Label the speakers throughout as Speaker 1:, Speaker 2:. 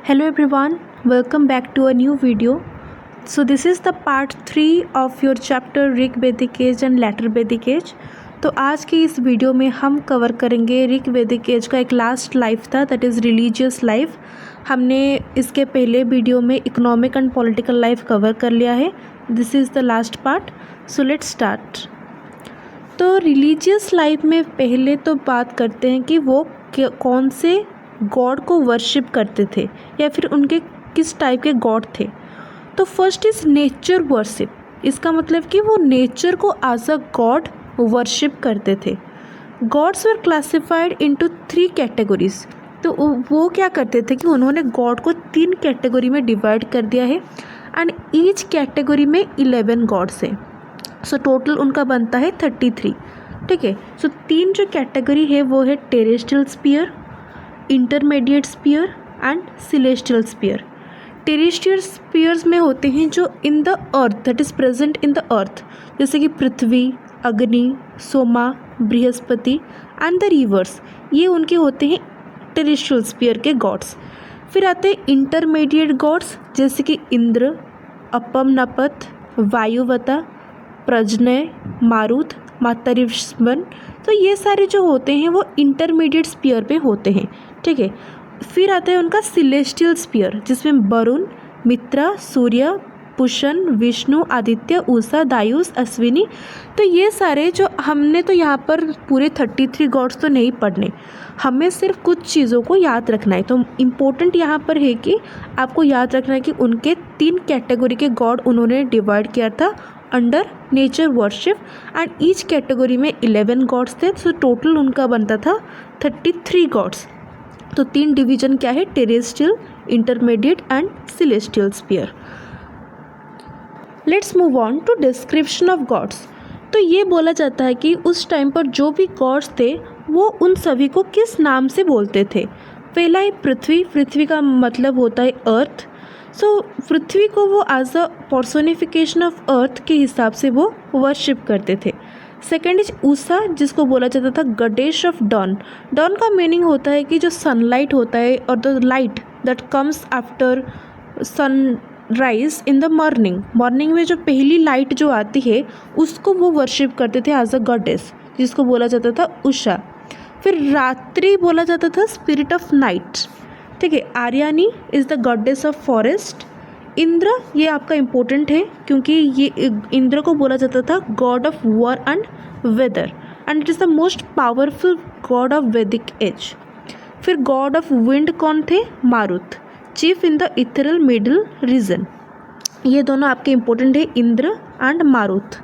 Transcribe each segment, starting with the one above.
Speaker 1: Hello everyone, welcome back to a new video. So this is the part 3 of your chapter Rig वैदिक as and later वैदिक as. तो आज की इस video में हम कवर करेंगे ऋग वैदिक एज का एक लास्ट लाइफ था, दैट इज़ रिलीजियस लाइफ। हमने इसके पहले वीडियो में economic and political life cover कर लिया है। This is the last part, so let's start. तो रिलीजियस लाइफ में पहले तो बात करते हैं कि वो कौन से गॉड को वर्शिप करते थे या फिर उनके किस टाइप के गॉड थे। तो फर्स्ट इज़ नेचर वर्शिप। इसका मतलब कि वो नेचर को एज अ गॉड वर्शिप करते थे। Gods were classified into 3 categories. तो वो क्या करते थे कि उन्होंने गॉड को 3 कैटेगरी में डिवाइड कर दिया है एंड ईच कैटेगरी में 11 गॉड्स हैं। सो टोटल उनका बनता है 33। ठीक है। सो 3 जो कैटेगरी है वो है terrestrial sphere, intermediate sphere and celestial sphere. Terrestrial spheres में होते हैं जो in the earth, that is present in the earth, जैसे कि पृथ्वी, अग्नि, Soma, Brihaspati and the reverse. ये उनके होते हैं टेरेस्ट्रियल स्फीयर के गॉड्स। फिर आते हैं इंटरमीडिएट गॉड्स, जैसे कि इंद्र, अपम नपत, वायुवता, प्रज्ञय, मारुत, मातरिश्वन। तो ये सारे जो होते हैं वो इंटरमीडिएट स्फीयर पे होते हैं। ठीक है। फिर आता है उनका सिलेस्टियल स्फीयर, जिसमें वरुण, मित्रा, सूर्य, पुष्ण, विष्णु, आदित्य, उषा, दायुस, अश्विनी। तो ये सारे जो हमने तो यहाँ पर पूरे 33 गॉड्स तो नहीं पढ़ने, हमें सिर्फ कुछ चीज़ों को याद रखना है। तो इम्पोर्टेंट यहाँ पर है कि आपको याद रखना है कि उनके 3 कैटेगरी के गॉड उन्होंने डिवाइड किया था under nature worship and each category में 11 गॉड्स थे। सो टोटल उनका बनता था 33 गॉड्स। तो 3 डिवीजन क्या है, terrestrial, intermediate and celestial sphere. Let's move on to description of gods. तो ये बोला जाता है कि उस टाइम पर जो भी गॉड्स थे वो उन सभी को किस नाम से बोलते थे। पहला है पृथ्वी। पृथ्वी का मतलब होता है अर्थ। सो पृथ्वी को वो as a personification of earth के हिसाब से वो वर्शिप करते थे। सेकेंड इज उषा, जिसको बोला जाता था गॉडेस ऑफ डॉन। डॉन का मीनिंग होता है कि जो सनलाइट होता है और the light that comes after sunrise in the morning में जो पहली लाइट जो आती है उसको वो वर्शिप करते थे एज अ गॉडेस, जिसको बोला जाता था उषा। फिर रात्रि बोला जाता था स्पिरिट ऑफ नाइट। ठीक है। Aranyani is the goddess of forest. Indra, ये आपका इम्पोर्टेंट है क्योंकि ये इंद्र को बोला जाता था god of war and weather and it is the most powerful god of Vedic age. फिर गॉड ऑफ विंड कौन थे, Marut, chief in the ethereal middle region. ये दोनों आपके इम्पोर्टेंट है, इंद्र एंड मारुत।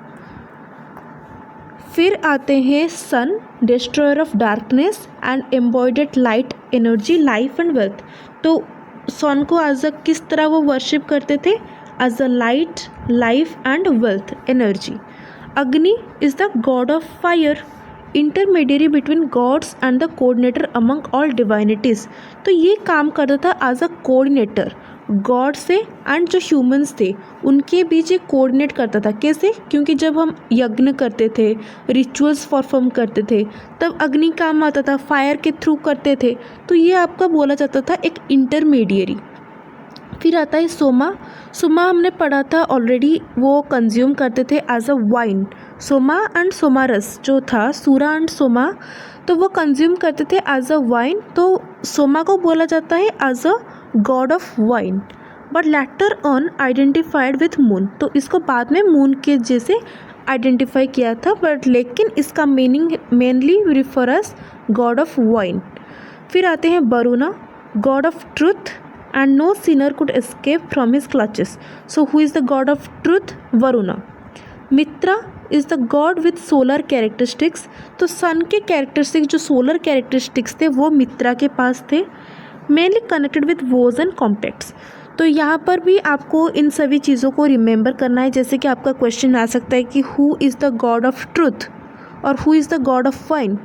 Speaker 1: फिर आते हैं sun, destroyer of darkness and embodied light, energy, life and wealth. तो सन को एज अ किस तरह वो वर्शिप करते थे, as a light, life and wealth, energy. Agni is the god of fire, intermediary between gods and the coordinator among all divinities. तो ये काम करता था एज अ कोऑर्डिनेटर गॉड से एंड जो ह्यूमंस थे उनके बीच एक कोऑर्डिनेट करता था। कैसे? क्योंकि जब हम यज्ञ करते थे, रिचुअल्स परफॉर्म करते थे, तब अग्नि काम आता था, फायर के थ्रू करते थे। तो ये आपका बोला जाता था एक इंटरमीडिएरी। फिर आता है सोमा। सोमा हमने पढ़ा था ऑलरेडी, वो कंज्यूम करते थे as a wine. Soma and Somaras जो था, सूरा एंड सोमा, तो वो कंज्यूम करते थे एज अ वाइन। तो सोमा को बोला जाता है as a god of wine, but later on identified with moon. तो इसको बाद में मून के जैसे आइडेंटिफाई किया था, बट लेकिन इसका meaning mainly refer as god of wine. फिर आते हैं Varuna, god of truth and no sinner could escape from his clutches. So who is the god of truth, Varuna. Mitra is the god with solar characteristics. तो sun के characteristics जो solar characteristics थे वो मित्रा के पास थे, mainly connected with vows and compacts. तो यहाँ पर भी आपको इन सभी चीज़ों को रिमेंबर करना है। जैसे कि आपका क्वेश्चन आ सकता है कि who is the god of truth और who is the god of wine.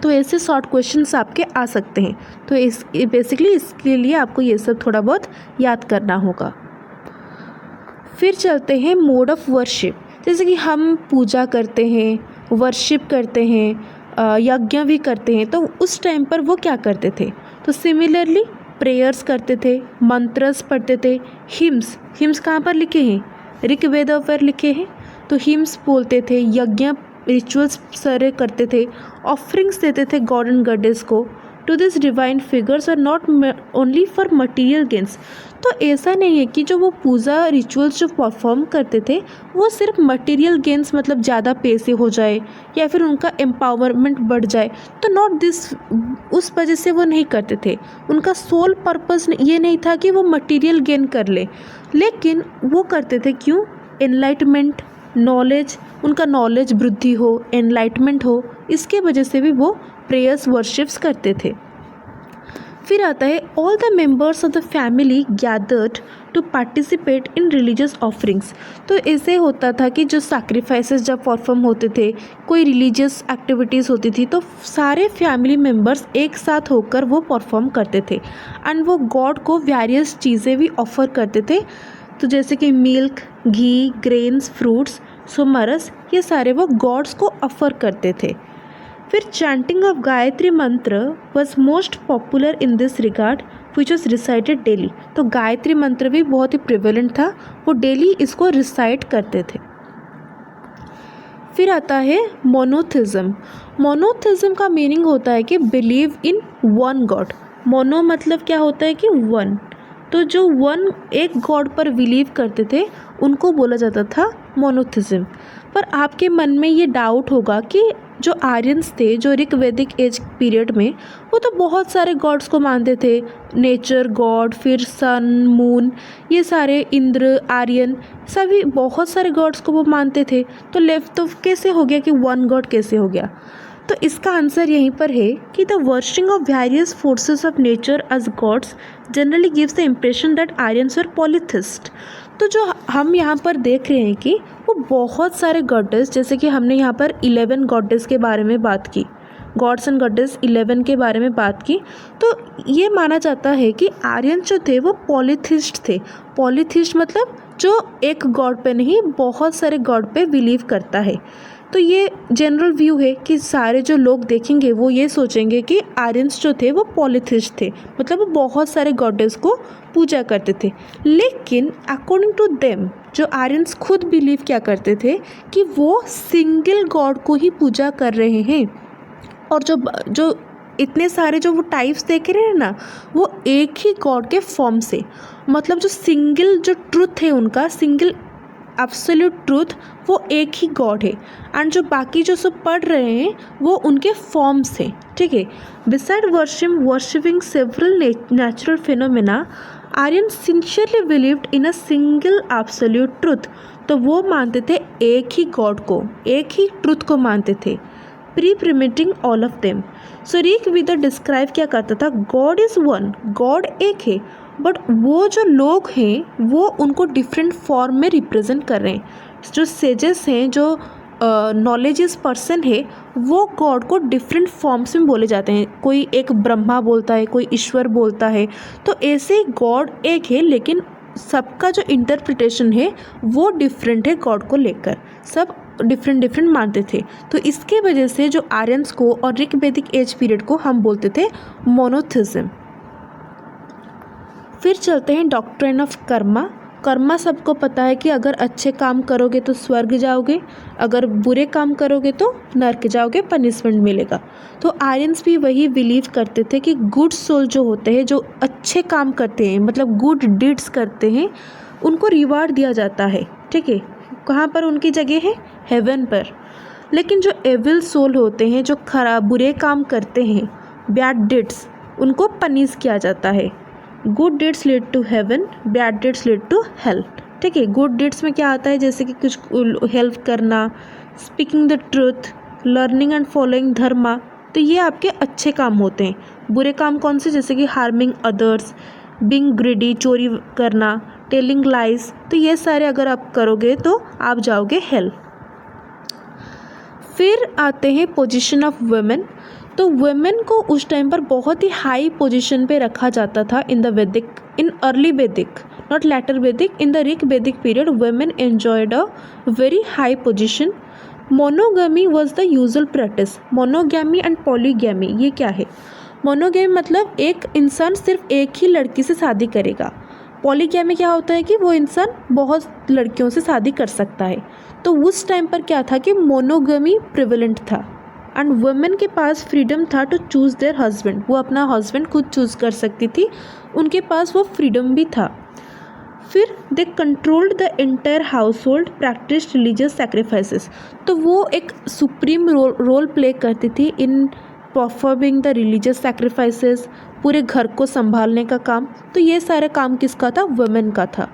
Speaker 1: तो ऐसे शॉर्ट क्वेश्चंस आपके आ सकते हैं। तो बेसिकली इसके लिए आपको ये सब थोड़ा बहुत याद करना होगा। फिर चलते हैं मोड ऑफ वर्शिप। जैसे कि हम पूजा करते हैं, वर्शिप करते हैं, यज्ञ भी करते हैं, तो उस टाइम पर वो क्या करते थे। तो सिमिलरली प्रेयर्स करते थे, मंत्रस पढ़ते थे, हिम्स कहाँ पर लिखे हैं? ऋग्वेद पर लिखे हैं। तो हिम्स बोलते थे, यज्ञ रिचुअल्स सारे करते थे, ऑफरिंग्स देते थे गॉड एंड गॉडेस को टू दिस डिवाइन फिगर्स और not only for material gains. तो ऐसा नहीं है कि जो वो पूजा रिचुअल्स जो परफॉर्म करते थे वो सिर्फ मटेरियल गेन्स मतलब ज़्यादा पैसे हो जाए या फिर उनका एम्पावरमेंट बढ़ जाए, तो नॉट दिस, उस वजह से वो नहीं करते थे। उनका सोल पर्पस ये नहीं था कि वो मटेरियल गेन कर ले, लेकिन वो करते थे क्यों? एनलाइटमेंट, नॉलेज, उनका नॉलेज वृद्धि हो, एनलाइटमेंट हो, इसके वजह से भी वो प्रेयर्स वर्शिप्स करते थे। फिर आता है all the members of the family gathered to participate in religious offerings. तो ऐसे होता था कि जो सैक्रिफाइसेस जब परफॉर्म होते थे, कोई रिलीजियस एक्टिविटीज़ होती थी, तो सारे फैमिली मेंबर्स एक साथ होकर वो परफॉर्म करते थे एंड वो गॉड को वेरियस चीज़ें भी ऑफ़र करते थे। तो जैसे कि मिल्क, घी, ग्रेन्स, फ्रूट्स, सुमरस, ये सारे वो गॉड्स को ऑफ़र करते थे। फिर चैंटिंग ऑफ गायत्री मंत्र was most popular in this regard which was recited daily. तो गायत्री मंत्र भी बहुत ही प्रिवेलेंट था, वो डेली इसको रिसाइट करते थे। फिर आता है मोनोथिज्म। मोनोथिज्म का मीनिंग होता है कि believe in one God. Mono मतलब क्या होता है कि वन, तो जो वन एक गॉड पर बिलीव करते थे उनको बोला जाता था मोनोथिज्म। पर आपके मन में ये डाउट होगा कि जो आर्यंस थे, जो ऋग्वैदिक एज पीरियड में, वो तो बहुत सारे गॉड्स को मानते थे, नेचर गॉड, फिर सन, मून, ये सारे, इंद्र, आर्यन, सभी बहुत सारे गॉड्स को वो मानते थे। तो लेफ्ट तो कैसे हो गया कि वन गॉड कैसे हो गया? तो इसका आंसर यहीं पर है कि the worshipping of various forces of nature as gods generally gives the impression that Aryans were polytheist. तो जो हम यहाँ पर देख रहे हैं कि वो बहुत सारे गॉडेस, जैसे कि हमने यहाँ पर 11 गॉडेस के बारे में बात की, गॉड्स एंड गॉडेस 11 के बारे में बात की, तो ये माना जाता है कि आर्यन जो थे वो पॉलीथिस्ट थे। पॉलीथिस्ट मतलब जो एक गॉड पे नहीं, बहुत सारे गॉड पे बिलीव करता है। तो ये जनरल व्यू है कि सारे जो लोग देखेंगे वो ये सोचेंगे कि आर्यंस जो थे वो पॉलीथिस्ट थे, मतलब वो बहुत सारे गॉडेस को पूजा करते थे। लेकिन अकॉर्डिंग टू देम, जो आर्यंस खुद बिलीव क्या करते थे कि वो सिंगल गॉड को ही पूजा कर रहे हैं, और जो इतने सारे जो वो टाइप्स देख रहे हैं ना, वो एक ही गॉड के फॉर्म से, मतलब जो सिंगल जो ट्रुथ है उनका, सिंगल एब्सोल्यूट ट्रूथ, वो एक ही गॉड है, एंड जो बाकी जो सब पढ़ रहे हैं वो उनके फॉर्म्स हैं, ठीक है। Besides worshipping several natural phenomena, Aryan sincerely believed in a single absolute truth. तो वो मानते थे एक ही गॉड को, एक ही ट्रूथ को मानते थे, pre permeating all of them. So Rigveda describe क्या करता था? गॉड इज़ वन, गॉड एक है, बट वो जो लोग हैं वो उनको डिफरेंट फॉर्म में रिप्रेजेंट कर रहे हैं। जो सेजेस हैं, जो नॉलेजेस पर्सन है, वो गॉड को डिफरेंट फॉर्म्स में बोले जाते हैं। कोई एक ब्रह्मा बोलता है, कोई ईश्वर बोलता है। तो ऐसे गॉड एक है, लेकिन सबका जो इंटरप्रिटेशन है वो डिफरेंट है गॉड को लेकर, सब डिफरेंट मानते थे। तो इसके वजह से जो आर्यंस को और ऋग्वैदिक एज पीरियड को हम बोलते थे मोनोथिज्म। फिर चलते हैं डॉक्ट्रिन ऑफ कर्मा। कर्मा सबको पता है कि अगर अच्छे काम करोगे तो स्वर्ग जाओगे, अगर बुरे काम करोगे तो नर्क जाओगे, पनिशमेंट मिलेगा। तो आर्यंस भी वही बिलीव करते थे कि गुड सोल जो होते हैं, जो अच्छे काम करते हैं, मतलब गुड डीड्स करते हैं, उनको रिवार्ड दिया जाता है, ठीक है। कहाँ पर उनकी जगह है? हेवन पर। लेकिन जो एविल सोल होते हैं, जो खराब बुरे काम करते हैं, बैड डीड्स, उनको पनिश किया जाता है। Good deeds lead to heaven, bad deeds lead to hell, ठीक है। गुड डीड्स में क्या आता है? जैसे कि कुछ हेल्प करना, speaking the truth, learning and following dharma, तो ये आपके अच्छे काम होते हैं। बुरे काम कौन से? जैसे कि हार्मिंग अदर्स, बीइंग ग्रीडी, चोरी करना, टेलिंग लाइज, तो ये सारे अगर आप करोगे तो आप जाओगे हेल। फिर आते हैं पोजीशन ऑफ वुमेन। तो वुमेन को उस टाइम पर बहुत ही हाई पोजीशन पे रखा जाता था in the Vedic, in early Vedic, not later Vedic, in the Rigvedic period women enjoyed a very high position. Monogamy was the usual practice. Monogamy and polygamy, ये क्या है? मोनोगेमी मतलब एक इंसान सिर्फ एक ही लड़की से शादी करेगा। पॉलीगैमी क्या होता है कि वो इंसान बहुत लड़कियों से शादी कर सकता है। तो उस टाइम पर क्या था कि मोनोगमी प्रिवेलेंट था एंड वुमेन के पास फ्रीडम था टू चूज़ देयर हस्बैंड। वो अपना हस्बैंड खुद चूज़ कर सकती थी, उनके पास वो फ्रीडम भी था। फिर they controlled the entire household, practice religious sacrifices. तो वो एक सुप्रीम रोल प्ले करती थी in performing the religious sacrifices, पूरे घर को संभालने का काम। तो ये सारा काम किसका था? वुमेन का था।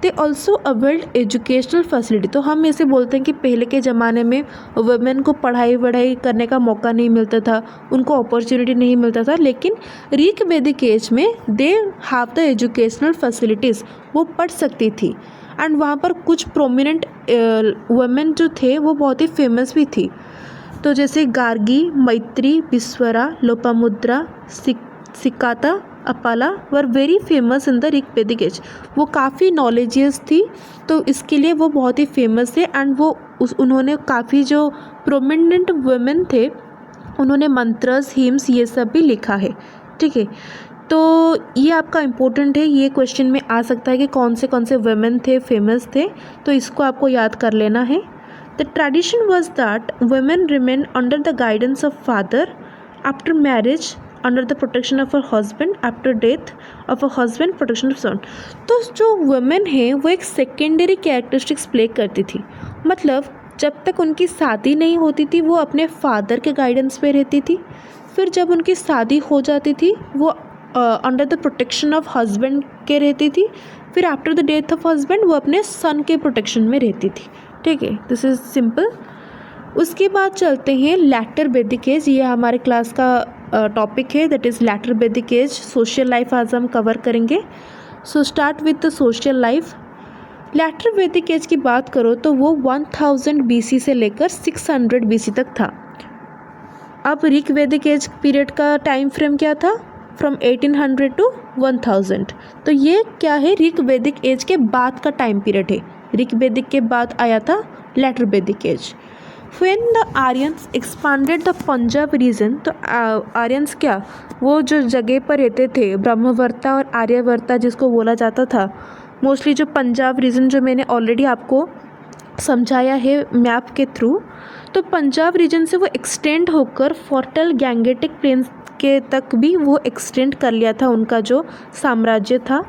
Speaker 1: They also availed educational facility. तो हम ऐसे बोलते हैं कि पहले के ज़माने में वुमेन को पढ़ाई करने का मौका नहीं मिलता था, उनको अपॉर्चुनिटी नहीं मिलता था, लेकिन ऋग वैदिक एज में they have the educational facilities, वो पढ़ सकती थी। एंड वहाँ पर कुछ प्रोमिनेंट वुमेन जो थे वो बहुत ही फेमस भी थी। तो जैसे Gargi, Maitri, Vishwara, Lopamudra, Sikata, Apala were very famous in the Rig वैदिक एज। वो काफ़ी नॉलेजियस थी, तो इसके लिए वो बहुत ही फेमस थे। एंड वो उन्होंने काफ़ी जो प्रोमिनेंट वुमेन थे उन्होंने मंत्रस, हिम्स ये सब भी लिखा है। ठीक है, तो ये आपका इम्पोर्टेंट है, ये क्वेश्चन में आ सकता है कि कौन से वुमेन थे फेमस थे, तो इसको आपको याद कर लेना है। The tradition was that women remain under the guidance of father after marriage, under the protection of a husband, after death of a husband, protection of son. तो जो वुमेन है वो एक सेकेंडरी कैरेक्टरिस्टिक्स प्ले करती थी। मतलब जब तक उनकी शादी नहीं होती थी वो अपने फादर के गाइडेंस पे रहती थी। फिर जब उनकी शादी हो जाती थी वो under the protection of husband के रहती थी। फिर after the death of husband वो अपने सन के प्रोटेक्शन में रहती थी। ठीक है, दिस इज़ सिंपल। उसके बाद चलते हैं लैटर वैदिक एज। ये हमारे क्लास का टॉपिक है, that is later Vedic age. Social life आज हम कवर करेंगे। So start with the social life. Later Vedic age की बात करो तो वो 1000 BC से लेकर 600 BC तक था। अब ऋग वैदिक एज पीरियड का टाइम फ्रेम क्या था? From 1800 to 1000। तो ये क्या है? ऋग वैदिक एज के बाद का टाइम पीरियड है। ऋग वैदिक के बाद आया था later Vedic age. When the Aryans expanded the Punjab region, तो आर्यंस क्या, वो जो जगह पर रहते थे ब्रह्मवर्ता और आर्यवर्ता जिसको बोला जाता था, मोस्टली जो पंजाब रीजन जो मैंने ऑलरेडी आपको समझाया है मैप के थ्रू, तो पंजाब रीजन से वो एक्सटेंड होकर फर्टाइल गैंगेटिक प्लेन्स के तक भी वो एक्सटेंड कर लिया था उनका जो साम्राज्य था।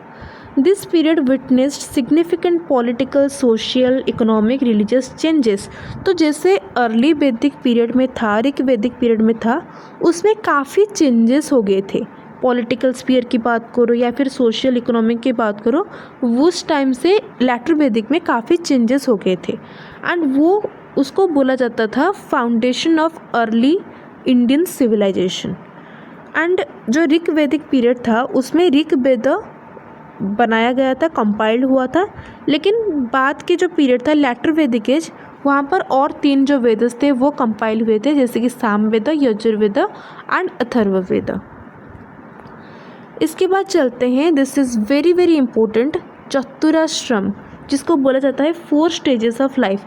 Speaker 1: This period witnessed significant political, social, economic, religious changes. तो जैसे अर्ली वैदिक पीरियड में था, ऋग वैदिक पीरियड में था, उसमें काफ़ी चेंजेस हो गए थे। पॉलिटिकल स्फीयर की बात करो या फिर सोशल इकोनॉमिक की बात करो, उस टाइम से लैटर वैदिक में काफ़ी चेंजेस हो गए थे। एंड वो उसको बोला जाता था foundation of early Indian civilization. And जो ऋग वैदिक पीरियड था उसमें ऋग वेद बनाया गया था, कंपाइल्ड हुआ था। लेकिन बाद के जो पीरियड था लैटर वैदिक एज, वहाँ पर और 3 जो वेदस थे वो कंपाइल हुए थे, जैसे कि सामवेद, यजुर्वेद एंड अथर्ववेद। इसके बाद चलते हैं, this is very very important, चतुराश्रम, जिसको बोला जाता है 4 स्टेजेस ऑफ लाइफ।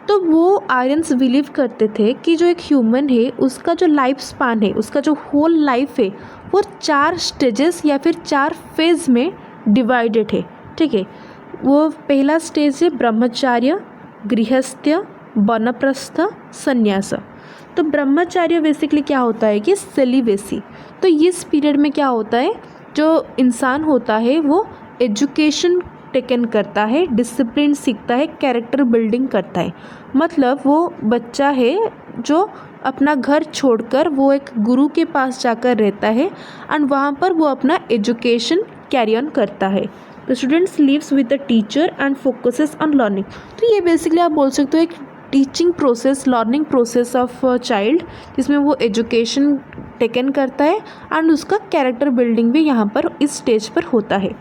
Speaker 1: तो वो आर्यंस बिलीव करते थे कि जो एक ह्यूमन है उसका जो लाइफ स्पान है, उसका जो होल लाइफ है, वो 4 स्टेजेस या फिर 4 फेज में डिवाइडेड है। ठीक है, वो पहला स्टेज है ब्रह्मचार्य, गृहस्थ्य, वानप्रस्थ, संन्यास। तो ब्रह्मचार्य बेसिकली क्या होता है कि सेलिबेसी। तो इस पीरियड में क्या होता है, जो इंसान होता है वो एजुकेशन टेकन करता है, डिसिप्लिन सीखता है, कैरेक्टर बिल्डिंग करता है। मतलब वो बच्चा है जो अपना घर छोड़कर वो एक गुरु के पास जाकर रहता है एंड वहाँ पर वो अपना एजुकेशन कैरी ऑन करता है। The students lives with the teacher and focuses on learning. तो ये बेसिकली आप बोल सकते हो एक teaching process, learning process of child, जिसमें वो एजुकेशन टेकन करता है एंड उसका कैरेक्टर बिल्डिंग भी यहाँ पर इस स्टेज पर होता है।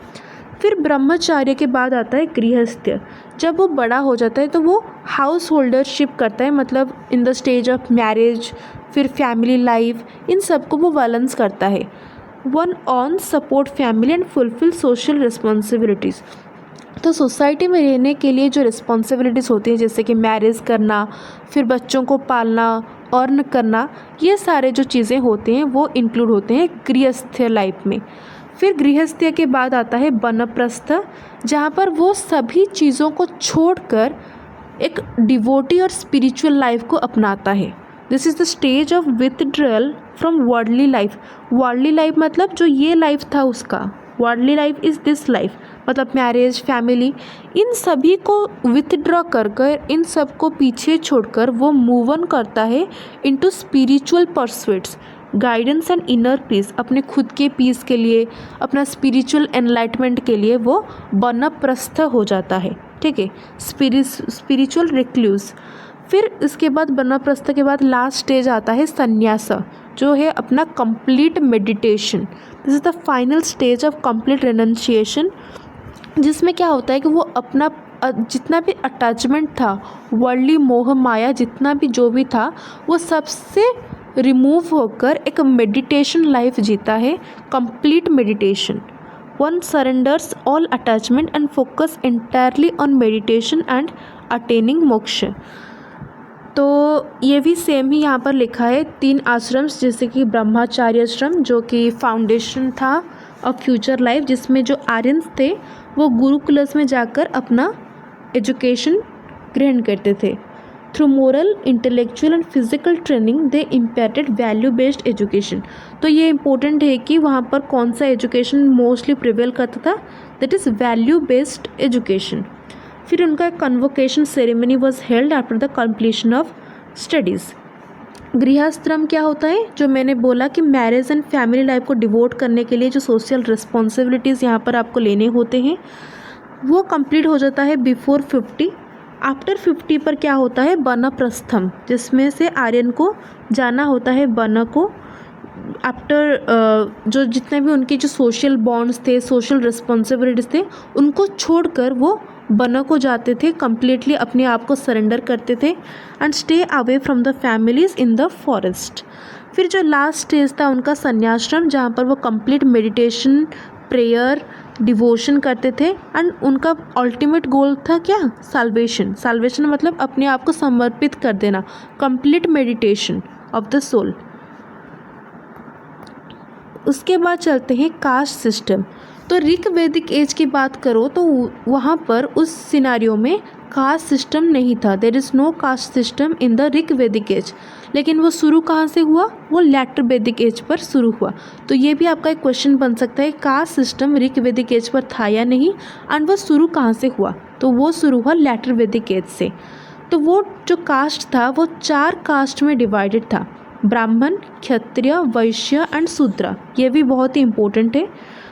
Speaker 1: फिर ब्रह्मचार्य के बाद आता है गृहस्थ्य। जब वो बड़ा हो जाता है तो वो हाउस होल्डरशिप करता है, मतलब in the stage of marriage, फिर फैमिली लाइफ, इन सब को वो बैलेंस करता है। One on support family and fulfil social responsibilities. तो सोसाइटी में रहने के लिए जो रिस्पॉन्सिबिलिटीज़ होती हैं, जैसे कि मैरिज करना, फिर बच्चों को पालना, अर्न करना, ये सारे जो चीज़ें होते हैं वो इंक्लूड होते हैं गृहस्थ लाइफ में। फिर गृहस्थ्य के बाद आता है वानप्रस्थ, जहाँ पर वो सभी चीज़ों को छोड़कर एक डिवोटी और स्पिरिचुअल लाइफ को अपनाता है। This is the stage of withdrawal from worldly life. Worldly life मतलब जो ये लाइफ था उसका, worldly life is this life, मतलब मैरिज, फैमिली, इन सभी को विथड्रॉ कर इन सब को पीछे छोड़कर वो मूव ऑन करता है into spiritual pursuits, guidance and inner peace. अपने खुद के पीस के लिए, अपना स्पिरिचुअल एनलाइटमेंट के लिए वो वानप्रस्थ हो जाता है, ठीक है, स्पिरिचुअल रिक्लूस। फिर इसके बाद वानप्रस्थ के बाद लास्ट स्टेज आता है संन्यास, जो है अपना complete meditation. This is the final stage of complete renunciation, जिसमें क्या होता है कि वो अपना जितना भी अटैचमेंट था, वर्ल्डली मोह माया जितना भी जो भी था, वो सबसे रिमूव होकर एक मेडिटेशन लाइफ जीता है, complete meditation. One surrenders all attachment and focus entirely on meditation and attaining मोक्ष। तो ये भी सेम ही यहाँ पर लिखा है 3 आश्रम्स, जैसे कि ब्रह्मचार्य आश्रम जो कि फाउंडेशन था ऑफ फ्यूचर लाइफ, जिसमें जो आर्यंस थे वो गुरुकुलस में जाकर अपना एजुकेशन ग्रहण करते थे। Through moral, intellectual and physical training they impacted value based education. तो ये इम्पोर्टेंट है कि वहाँ पर कौन सा एजुकेशन मोस्टली प्रिवेल करता था, that is value based education. फिर उनका convocation ceremony was held after the completion of studies. गृहस्थ्रम क्या होता है, जो मैंने बोला कि मैरिज एंड फैमिली लाइफ को डिवोट करने के लिए जो सोशल रिस्पॉन्सिबिलिटीज़ यहाँ पर आपको लेने होते हैं वो कंप्लीट हो जाता है बिफोर 50। आफ्टर 50 पर क्या होता है वानप्रस्थम, जिसमें से आर्यन को जाना होता है वन को। आफ्टर जो जितने भी उनके जो सोशल बॉन्ड्स थे, सोशल रिस्पॉन्सिबिलिटीज़ थे, उनको छोड़कर वो वन को जाते थे, कम्प्लीटली अपने आप को सरेंडर करते थे and stay away from the families in the forest. फिर जो लास्ट स्टेज था उनका संन्याश्रम, जहाँ पर वो कंप्लीट मेडिटेशन, प्रेयर, डिवोशन करते थे एंड उनका अल्टीमेट गोल था क्या, साल्वेशन। साल्वेशन मतलब अपने आप को समर्पित कर देना, complete meditation of the soul. उसके बाद चलते हैं कास्ट सिस्टम। तो ऋक वैदिक एज की बात करो तो वहाँ पर उस सिनारियो में कास्ट सिस्टम नहीं था, there is no caste system in the Rig Vedic age. लेकिन वो शुरू कहाँ से हुआ, वो लैटर वैदिक एज पर शुरू हुआ। तो ये भी आपका एक क्वेश्चन बन सकता है, caste system ऋक Vedic as per था या नहीं, एंड वो शुरू कहाँ से हुआ, तो वो शुरू हुआ लैटर वैदिक एज से। तो वो जो कास्ट था वो 4 कास्ट में डिवाइडेड था, ब्राह्मण, क्षत्रिय, वैश्य एंड शूद्र। ये भी बहुत ही इम्पोर्टेंट है।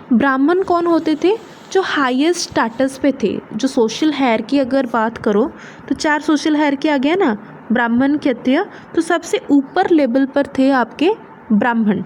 Speaker 1: ब्राह्मण कौन होते थे, जो हाईएस्ट स्टेटस पे थे, जो सोशल हायर की अगर बात करो तो 4 सोशल हायर की आ गया ना, ब्राह्मण, क्षत्रिय, तो सबसे ऊपर लेवल पर थे आपके ब्राह्मण,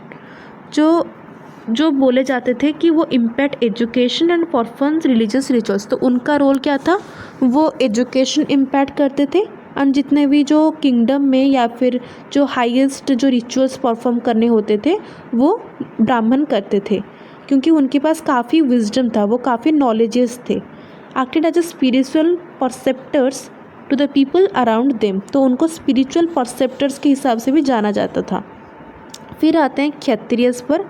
Speaker 1: जो बोले जाते थे कि वो impact education and performs religious rituals. तो उनका रोल क्या था, वो एजुकेशन इम्पैक्ट करते थे एंड जितने भी जो किंगडम में या फिर जो हाईएस्ट जो रिचुअल्स परफॉर्म करने होते थे वो ब्राह्मण करते थे, क्योंकि उनके पास काफ़ी विजडम था, वो काफ़ी नॉलेजेस थे। Acted as a spiritual preceptors to the people around them, तो उनको स्पिरिचुअल परसेप्टर्स के हिसाब से भी जाना जाता था। फिर आते हैं क्षत्रियस पर।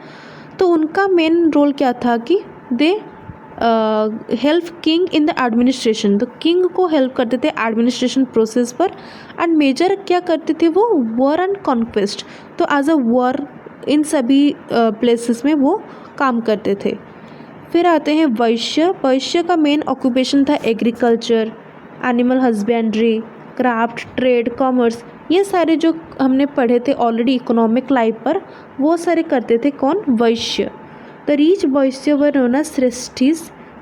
Speaker 1: तो उनका मेन रोल क्या था कि they help king in the administration, तो किंग को हेल्प करते थे एडमिनिस्ट्रेशन प्रोसेस पर। एंड मेजर क्या करते थे वो, वॉर एंड कॉन्क्वेस्ट, तो एज अ वॉर इन सभी प्लेसेस में वो काम करते थे। फिर आते हैं वैश्य। वैश्य का मेन ऑक्यूपेशन था agriculture, animal husbandry, craft, trade, commerce, ये सारे जो हमने पढ़े थे ऑलरेडी इकोनॉमिक लाइफ पर, वो सारे करते थे कौन, वैश्य। The rich Vaishya were known as Shreshthis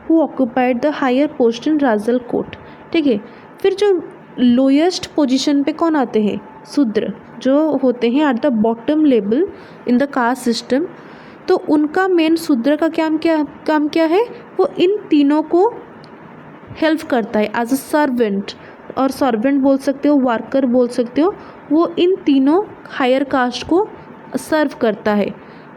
Speaker 1: who occupied the higher post in राजल कोट, ठीक है। फिर जो लोएस्ट पोजीशन पे कौन आते हैं, शूद्र, जो होते हैं at the bottom level in the caste system. तो उनका मेन शूद्र का काम क्या है, वो इन तीनों को हेल्प करता है एज अ सर्वेंट, और सर्वेंट बोल सकते हो, वर्कर बोल सकते हो, वो इन तीनों हायर कास्ट को सर्व करता है।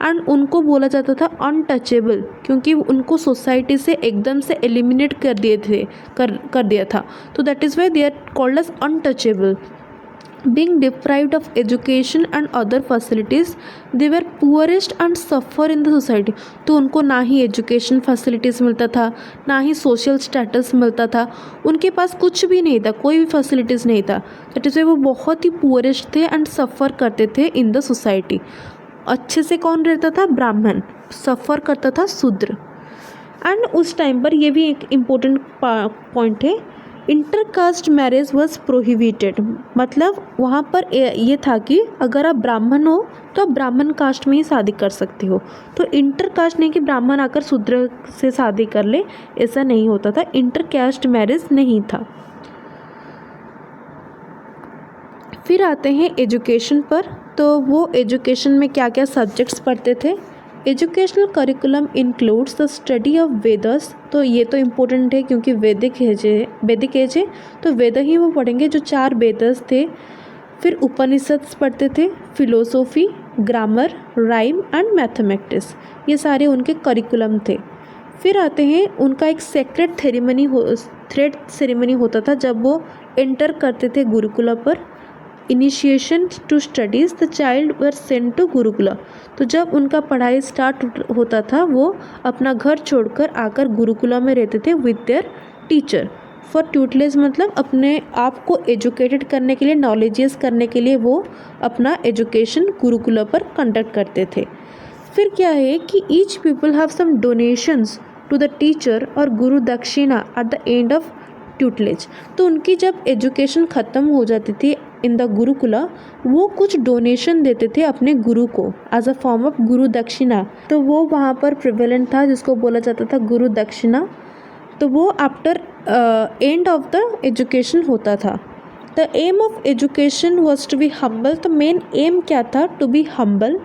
Speaker 1: एंड उनको बोला जाता था अनटचेबल, क्योंकि उनको सोसाइटी से एकदम से एलिमिनेट कर दिया था, तो that is why they are called as untouchable. being deprived of education and other facilities, they were poorest and suffer in the society। तो उनको ना ही एजुकेशन फैसिलिटीज़ मिलता था, ना ही सोशल स्टेटस मिलता था, उनके पास कुछ भी नहीं था, कोई भी फैसिलिटीज़ नहीं था। दैट इज़ वो बहुत ही पुअरेस्ट थे एंड सफ़र करते थे इन द सोसाइटी। अच्छे से कौन रहता था? ब्राह्मण। सफ़र करता था शूद्र। एंड उस टाइम पर ये भी एक इम्पोर्टेंट पॉइंट है, इंटरकास्ट मैरिज वॉज प्रोहिबिटेड। मतलब वहाँ पर ये था कि अगर आप ब्राह्मण हो तो आप ब्राह्मण कास्ट में ही शादी कर सकते हो। तो इंटरकास्ट नहीं कि ब्राह्मण आकर शूद्र से शादी कर ले, ऐसा नहीं होता था। इंटरकास्ट मैरिज नहीं था। फिर आते हैं एजुकेशन पर। तो वो एजुकेशन में क्या क्या सब्जेक्ट्स पढ़ते थे? Educational curriculum includes the study of Vedas. तो ये तो इम्पोर्टेंट है क्योंकि वैदिक एज है, तो वेद ही वो पढ़ेंगे जो 4 वेदस थे। फिर उपनिषद पढ़ते थे, philosophy, grammar, rhyme and mathematics, ये सारे उनके करिकुलम थे। फिर आते हैं उनका एक सेक्रेट थ्रेड सेरेमनी होता था जब वो एंटर करते थे गुरुकुला पर। Initiation to studies, the child were sent to gurukula. तो जब उनका पढ़ाई स्टार्ट होता था वो अपना घर छोड़कर आकर गुरुकुला में रहते थे with their teacher for tutelage. मतलब अपने आप को एजुकेटेड करने के लिए, नॉलेजियस करने के लिए वो अपना एजुकेशन गुरुकुला पर कंडक्ट करते थे। फिर क्या है कि each people have some donations to the teacher और guru dakshina at the end of tutelage. तो उनकी जब एजुकेशन ख़त्म हो जाती थी इन द गुरुकुला, वो कुछ डोनेशन देते थे अपने गुरु को एज अ फॉर्म ऑफ गुरु दक्षिणा। तो वो वहाँ पर प्रिवेलेंट था जिसको बोला जाता था गुरु दक्षिणा। तो वो after end of the education होता था। The aim of education was to be humble. तो मेन एम क्या था? To be humble,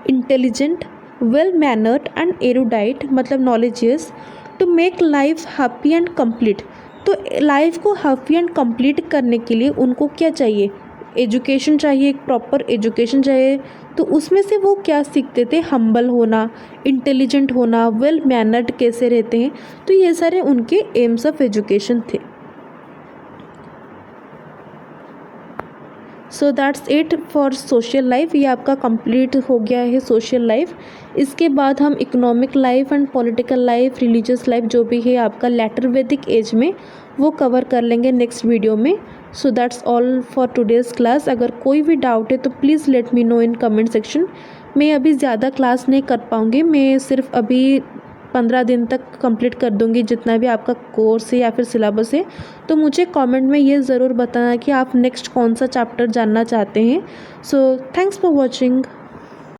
Speaker 1: intelligent, well mannered and erudite, मतलब knowledgeous, to make life happy and complete. तो लाइफ को happy and complete करने के लिए उनको क्या चाहिए? एजुकेशन चाहिए, एक प्रॉपर एजुकेशन चाहिए। तो उसमें से वो क्या सीखते थे? हम्बल होना, इंटेलिजेंट होना, वेल मैनर्ड कैसे रहते हैं। तो ये सारे उनके एम्स ऑफ एजुकेशन थे। So that's it for social life. ये आपका कंप्लीट हो गया है सोशल लाइफ। इसके बाद हम economic life and political life, religious life जो भी है आपका लेटर वैदिक एज में, वो कवर कर लेंगे नेक्स्ट वीडियो में। So that's all for today's class. अगर कोई भी डाउट है तो please let me know in comment section. मैं अभी ज़्यादा क्लास नहीं कर पाऊँगी, मैं सिर्फ अभी 15 दिन तक कंप्लीट कर दूंगी जितना भी आपका कोर्स है या फिर सिलेबस है। तो मुझे कमेंट में ये ज़रूर बताना कि आप नेक्स्ट कौन सा चैप्टर जानना चाहते हैं। So thanks for watching.